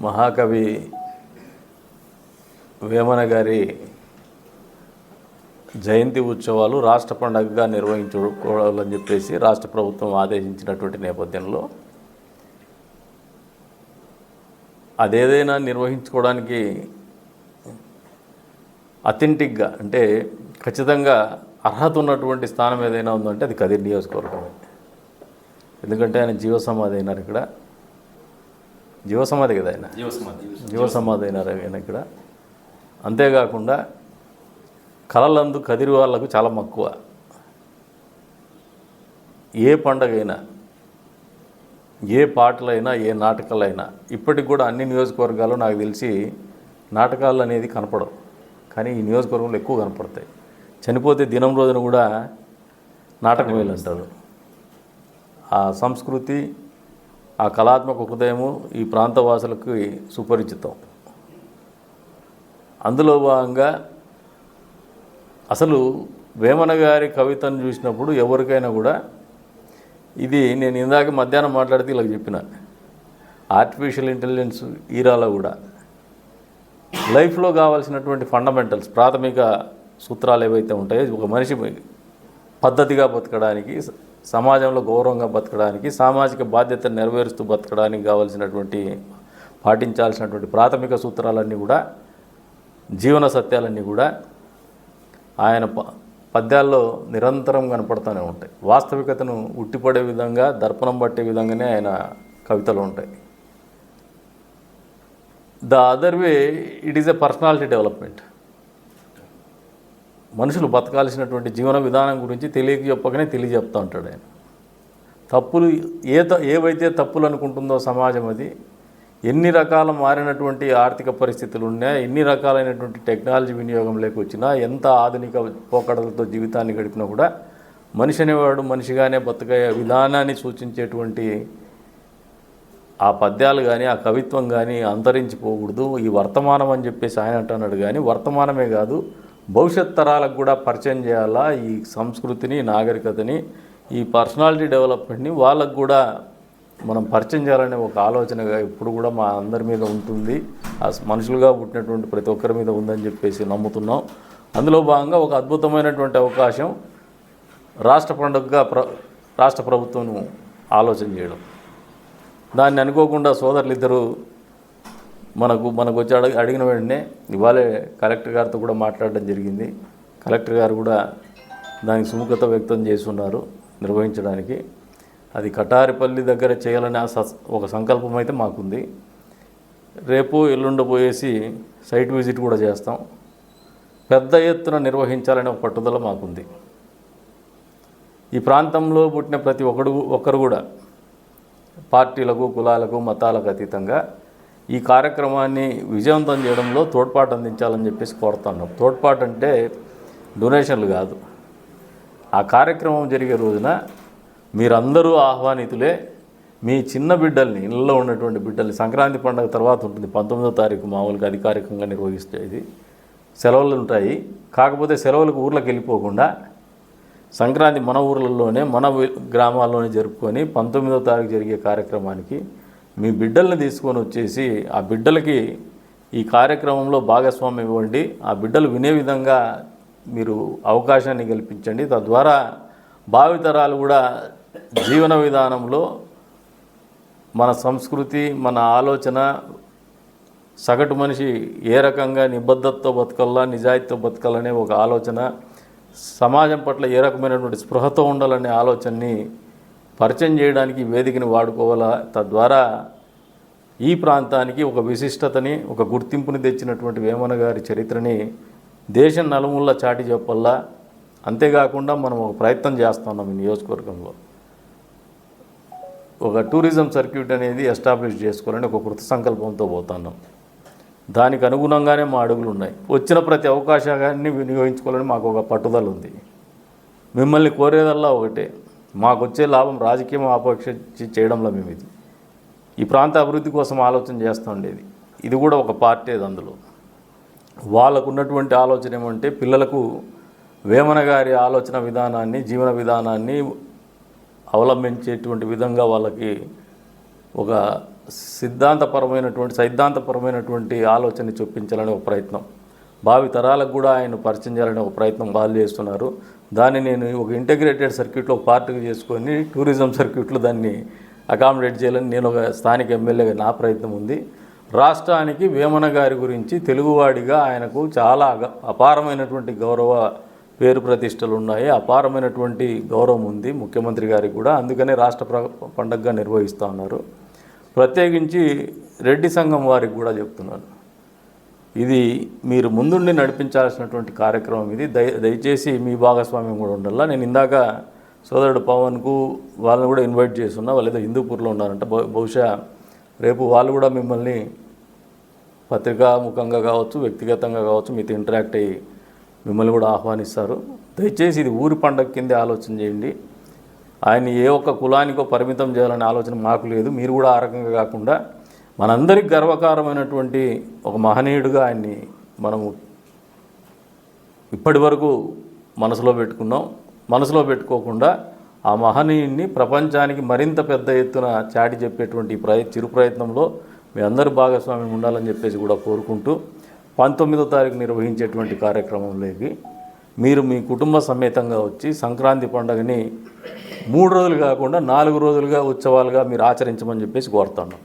మహాకవి వేమన గారి జయంతి ఉత్సవాలు రాష్ట్ర పండుగగా నిర్వహించుకోవాలని చెప్పేసి రాష్ట్ర ప్రభుత్వం ఆదేశించినటువంటి నేపథ్యంలో అదేదైనా నిర్వహించుకోవడానికి అథెంటిక్గా అంటే ఖచ్చితంగా అర్హత ఉన్నటువంటి స్థానం ఏదైనా ఉందంటే అది కదిరి నియోజకవర్గమే. ఎందుకంటే ఆయన జీవసమాధి అయినారు ఇక్కడ, జీవసమాధి కదా ఆయన, జీవసమాధి అయినారు ఆయన ఇక్కడ. అంతేకాకుండా కళలందు కదిరి వాళ్ళకు చాలా మక్కువ. ఏ పండగైనా, ఏ పాటలైనా, ఏ నాటకాలైనా ఇప్పటికి కూడా అన్ని నియోజకవర్గాలు నాకు తెలిసి నాటకాలు అనేది కనపడవు, కానీ ఈ నియోజకవర్గంలో ఎక్కువ కనపడతాయి. చనిపోతే దినం రోజున కూడా నాటకం వేలంటారు. ఆ సంస్కృతి, ఆ కళాత్మక హృదయము ఈ ప్రాంత వాసులకు సుపరిచితం. అందులో భాగంగా అసలు వేమన గారి కవితను చూసినప్పుడు ఎవరికైనా కూడా ఇది నేను ఇందాక మధ్యాహ్నం మాట్లాడితే ఇలా చెప్పిన ఆర్టిఫిషియల్ ఇంటెలిజెన్స్ ఈరాలో కూడా లైఫ్లో కావాల్సినటువంటి ఫండమెంటల్స్, ప్రాథమిక సూత్రాలు ఏవైతే ఉంటాయో ఒక మనిషి పద్ధతిగా బతకడానికి, సమాజంలో గౌరవంగా బతకడానికి, సామాజిక బాధ్యతను నెరవేరుస్తూ బతకడానికి కావాల్సినటువంటి పాటించాల్సినటువంటి ప్రాథమిక సూత్రాలన్నీ కూడా, జీవన సత్యాలన్నీ కూడా ఆయన పద్యాల్లో నిరంతరం కనపడుతూనే ఉంటాయి. వాస్తవికతను ఉట్టిపడే విధంగా, దర్పణం పట్టే విధంగానే ఆయన కవితలు ఉంటాయి. The other way it is a personality development. మనుషులు బతకాల్సినటువంటి జీవన విధానం గురించి చెప్పకనే తెలియజెప్తూ ఉంటాడు ఆయన. తప్పులు ఏవైతే తప్పులు అనుకుంటుందో సమాజం, అది ఎన్ని రకాల మారినటువంటి ఆర్థిక పరిస్థితులు ఉన్నా, ఎన్ని రకాలైనటువంటి టెక్నాలజీ వినియోగం లేకొచ్చినా, ఎంత ఆధునిక పోకడలతో జీవితాన్ని గడిపినా కూడా మనిషి అనేవాడు మనిషిగానే బతకే విధానాన్ని సూచించేటువంటి ఆ పద్యాలు కానీ, ఆ కవిత్వం కానీ అంతరించిపోకూడదు. ఈ వర్తమానం అని చెప్పేసి ఆయన అంటున్నాడు, కానీ వర్తమానమే కాదు భవిష్యత్ తరాలకు కూడా పరిచయం చేయాలా ఈ సంస్కృతిని, నాగరికతని, ఈ పర్సనాలిటీ డెవలప్మెంట్ని వాళ్ళకు కూడా మనం పరిచయం చేయాలనే ఒక ఆలోచనగా ఇప్పుడు కూడా మా అందరి మీద ఉంటుంది. ఆ మనుషులుగా పుట్టినటువంటి ప్రతి ఒక్కరి మీద ఉందని చెప్పేసి నమ్ముతున్నాం. అందులో భాగంగా ఒక అద్భుతమైనటువంటి అవకాశం రాష్ట్ర పండుగగా రాష్ట్ర ప్రభుత్వం ఆలోచన చేయడం. దాన్ని అనుకోకుండా సోదరులు ఇద్దరు మనకు వచ్చి అడిగిన వెంటనే ఇవాళే కలెక్టర్ గారితో కూడా మాట్లాడడం జరిగింది. కలెక్టర్ గారు కూడా దానికి సుముఖత వ్యక్తం చేస్తున్నారు నిర్వహించడానికి. అది కటారిపల్లి దగ్గర చేయాలనే ఒక సంకల్పం అయితే మాకుంది. రేపు ఎల్లుండ పోయేసి సైట్ విజిట్ కూడా చేస్తాం. పెద్ద ఎత్తున నిర్వహించాలనే ఒక పట్టుదల మాకుంది. ఈ ప్రాంతంలో పుట్టిన ప్రతి ఒక్కరు కూడా పార్టీలకు, కులాలకు, మతాలకు అతీతంగా ఈ కార్యక్రమాన్ని విజయవంతం చేయడంలో తోడ్పాటు అందించాలని చెప్పేసి కోరుతున్నాం. తోడ్పాటు అంటే డొనేషన్లు కాదు. ఆ కార్యక్రమం జరిగే రోజున మీరందరూ ఆహ్వానితులే. మీ చిన్న బిడ్డల్ని, ఇళ్ళలో ఉన్నటువంటి బిడ్డల్ని, సంక్రాంతి పండుగ తర్వాత ఉంటుంది 19వ తారీఖు మామూలుగా అధికారికంగా నిర్వహిస్తే, ఇది సెలవులు ఉంటాయి. కాకపోతే సెలవులకు ఊర్లోకి వెళ్ళిపోకుండా సంక్రాంతి మన ఊర్లలోనే, మన గ్రామాల్లోనే జరుపుకొని 19వ తారీఖు జరిగే కార్యక్రమానికి మీ బిడ్డల్ని తీసుకొని వచ్చేసి ఆ బిడ్డలకి ఈ కార్యక్రమంలో భాగస్వామ్యం ఇవ్వండి. ఆ బిడ్డలు వినే విధంగా మీరు అవకాశాన్ని కల్పించండి. తద్వారా భావితరాలు కూడా జీవన విధానంలో మన సంస్కృతి, మన ఆలోచన, సగటు మనిషి ఏ రకంగా నిబద్ధతతో బతకాలా, నిజాయితీతో బతకాలనే ఒక ఆలోచన, సమాజం పట్ల ఏ రకమైనటువంటి స్పృహతో ఉండాలనే ఆలోచనని పరిచయం చేయడానికి వేదికని వాడుకోవాలా. తద్వారా ఈ ప్రాంతానికి ఒక విశిష్టతని, ఒక గుర్తింపుని తెచ్చినటువంటి వేమన గారి చరిత్రని దేశం నలుమూలలా చాటి చెప్పల్లా. అంతేకాకుండా మనం ఒక ప్రయత్నం చేస్తున్నాం. ఈ నియోజకవర్గంలో ఒక టూరిజం సర్క్యూట్ అనేది ఎస్టాబ్లిష్ చేసుకోవాలని ఒక కృత సంకల్పంతో పోతున్నాం. దానికి అనుగుణంగానే మా అడుగులు ఉన్నాయి. వచ్చిన ప్రతి అవకాశాన్ని వినియోగించుకోవాలని మాకు ఒక పట్టుదల ఉంది. మిమ్మల్ని కోరేదల్లా ఒకటే, మాకు వచ్చే లాభం రాజకీయం ఆపేక్షించి చేయడంలో మేము ఈ ప్రాంత అభివృద్ధి కోసం ఆలోచన చేస్తూ ఉండేది. ఇది కూడా ఒక పార్టీ. అందులో వాళ్ళకు ఉన్నటువంటి ఆలోచన ఏమంటే పిల్లలకు వేమన గారి ఆలోచన విధానాన్ని, జీవన విధానాన్ని అవలంబించేటువంటి విధంగా వాళ్ళకి ఒక సైద్ధాంతపరమైనటువంటి ఆలోచన చొప్పించాలనే ఒక ప్రయత్నం, భావి తరాలకు కూడా ఆయన పరిచయం చేయాలనే ఒక ప్రయత్నం వాళ్ళు చేస్తున్నారు. దాన్ని నేను ఒక ఇంటిగ్రేటెడ్ సర్క్యూట్లో పార్ట్గా చేసుకొని టూరిజం సర్క్యూట్లో దాన్ని అకామిడేట్ చేయాలని నేను ఒక స్థానిక ఎమ్మెల్యేగా నా ప్రయత్నం ఉంది. రాష్ట్రానికి వేమన గారి గురించి తెలుగువాడిగా ఆయనకు చాలా అపారమైనటువంటి గౌరవ పేరు ప్రతిష్టలు ఉన్నాయి, అపారమైనటువంటి గౌరవం ఉంది ముఖ్యమంత్రి గారికి కూడా. అందుకనే రాష్ట్ర పండగగా నిర్వహిస్తూ ఉన్నారు. ప్రత్యేకించి రెడ్డి సంఘం వారికి కూడా చెప్తున్నాను, ఇది మీరు ముందుండి నడిపించాల్సినటువంటి కార్యక్రమం ఇది. దయచేసి మీ భాగస్వామ్యం కూడా ఉండాలా. నేను ఇందాక సోదరుడు పవన్కు వాళ్ళని కూడా ఇన్వైట్ చేస్తున్నా, వాళ్ళు ఏదో హిందూపూర్లో ఉన్నారంట. బహుశా రేపు వాళ్ళు కూడా మిమ్మల్ని పత్రికాముఖంగా కావచ్చు, వ్యక్తిగతంగా కావచ్చు, మీతో ఇంటరాక్ట్ అయ్యి మిమ్మల్ని కూడా ఆహ్వానిస్తారు. దయచేసి ఇది ఊరి పండగ కిందే ఆలోచన చేయండి. ఆయన ఏ ఒక్క కులానికో పరిమితం చేయాలనే ఆలోచన మాకు లేదు. మీరు కూడా ఆ రకంగా కాకుండా మనందరికి గర్వకారమైనటువంటి ఒక మహనీయుడిగా ఆయన్ని మనము ఇప్పటి వరకు మనసులో పెట్టుకున్నాం. మనసులో పెట్టుకోకుండా ఆ మహనీయుడిని ప్రపంచానికి మరింత పెద్ద ఎత్తున చాటి చెప్పేటువంటి చిరు ప్రయత్నంలో మీ అందరి భాగస్వామ్యం ఉండాలని చెప్పేసి కూడా కోరుకుంటూ 19వ తారీఖు నిర్వహించేటువంటి కార్యక్రమంలోకి మీరు మీ కుటుంబ సమేతంగా వచ్చి సంక్రాంతి పండుగని 3 రోజులు కాకుండా 4 రోజులుగా ఉత్సవాలుగా మీరు ఆచరించమని చెప్పేసి కోరుతున్నాం.